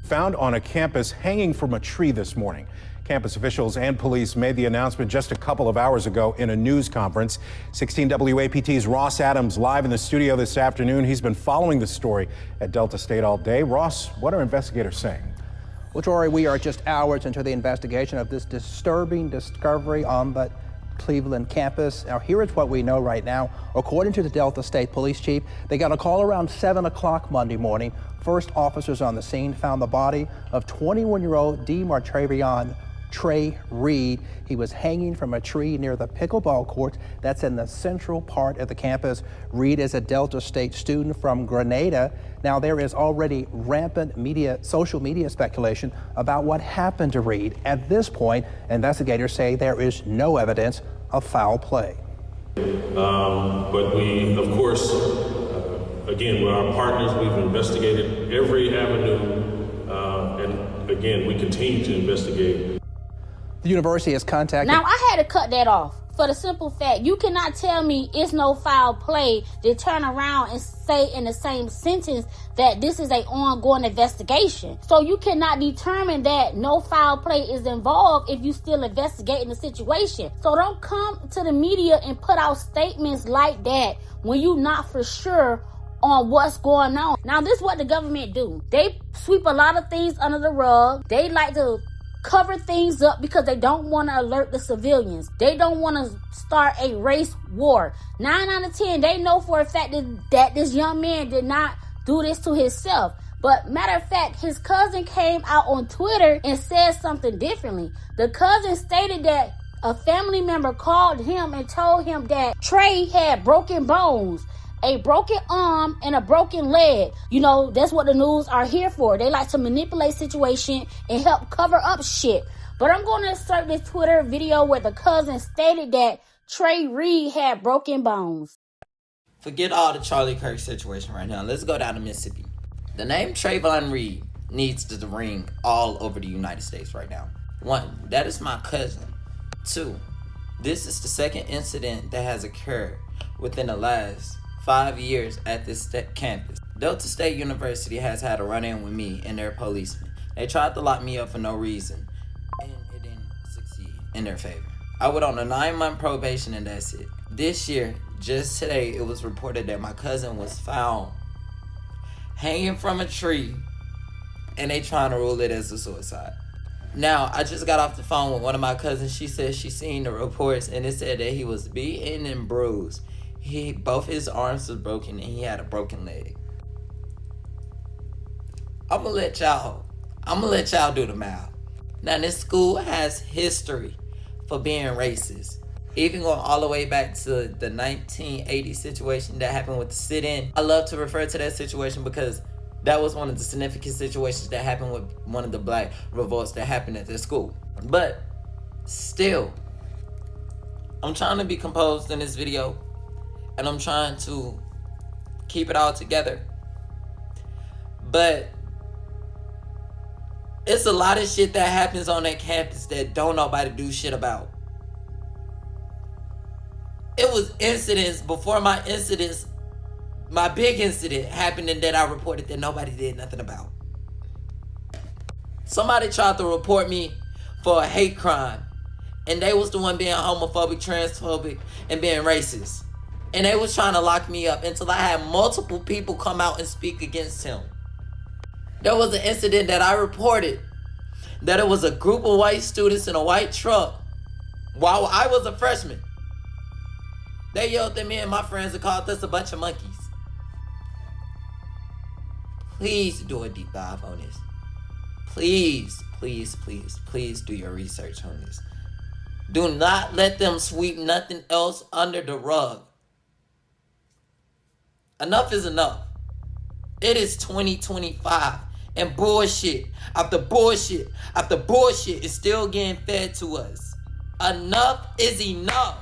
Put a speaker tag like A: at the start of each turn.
A: Found on a campus hanging from a tree this morning. Campus officials and police made the announcement just a couple of hours ago in a news conference. 16 WAPT's Ross Adams live in the studio this afternoon. He's been following the story at Delta State all day. Ross, what are investigators saying?
B: Well, Troy, we are just hours into the investigation of this disturbing discovery on the Cleveland campus. Now, here is what we know right now. According to the Delta State Police Chief, they got a call around 7 o'clock Monday morning. First officers on the scene found the body of 21-year-old Trey Reed. He was hanging from a tree near the pickleball court that's in the central part of the campus. Reed is a Delta State student from Grenada. Now, there is already rampant social media speculation about what happened to Reed. At this point, investigators say there is no evidence of foul play.
C: But we, of course, again, with our partners, we've investigated every avenue, and again, we continue to investigate.
B: The university has contacted...
D: Now, I had to cut that off for the simple fact, you cannot tell me it's no foul play to turn around and say in the same sentence that this is an ongoing investigation. So you cannot determine that no foul play is involved if you still investigating the situation. So don't come to the media and put out statements like that when you're not for sure on what's going on. Now, this is what the government do. They sweep a lot of things under the rug. They like to cover things up because they don't want to alert the civilians. They don't want to start a race war. 9 out of 10, they know for a fact that this young man did not do this to himself. But matter of fact, his cousin came out on Twitter and said something differently. The cousin stated that a family member called him and told him that Trey had broken bones, a broken arm, and a broken leg. You know, that's what the news are here for. They like to manipulate situation and help cover up shit. But I'm going to insert this Twitter video where the cousin stated that Trey Reed had broken bones.
E: Forget all the Charlie Kirk situation right now. Let's go down to Mississippi. The name Trayvon Reed needs to ring all over the United States right now. 1, that is my cousin. 2, this is the second incident that has occurred within the last 5 years at this campus. Delta State University has had a run-in with me and their policemen. They tried to lock me up for no reason, and it didn't succeed in their favor. I went on a 9-month probation and that's it. This year, just today, it was reported that my cousin was found hanging from a tree, and they trying to rule it as a suicide. Now, I just got off the phone with one of my cousins. She said she seen the reports, and it said that he was beaten and bruised. Both his arms was broken and he had a broken leg. I'm gonna let y'all do the math. Now, this school has history for being racist. Even going all the way back to the 1980 situation that happened with the sit-in. I love to refer to that situation because that was one of the significant situations that happened with one of the black revolts that happened at this school. But still, I'm trying to be composed in this video. And I'm trying to keep it all together. But it's a lot of shit that happens on that campus that don't nobody do shit about. It was incidents before my big incident happened and that I reported that nobody did nothing about. Somebody tried to report me for a hate crime. And they was the one being homophobic, transphobic, and being racist. And they was trying to lock me up until I had multiple people come out and speak against him. There was an incident that I reported that it was a group of white students in a white truck while I was a freshman. They yelled at me and my friends and called us a bunch of monkeys. Please do a deep dive on this. Please, please, please, please do your research on this. Do not let them sweep nothing else under the rug. Enough is enough. It is 2025 and bullshit after bullshit after bullshit is still getting fed to us. Enough is enough.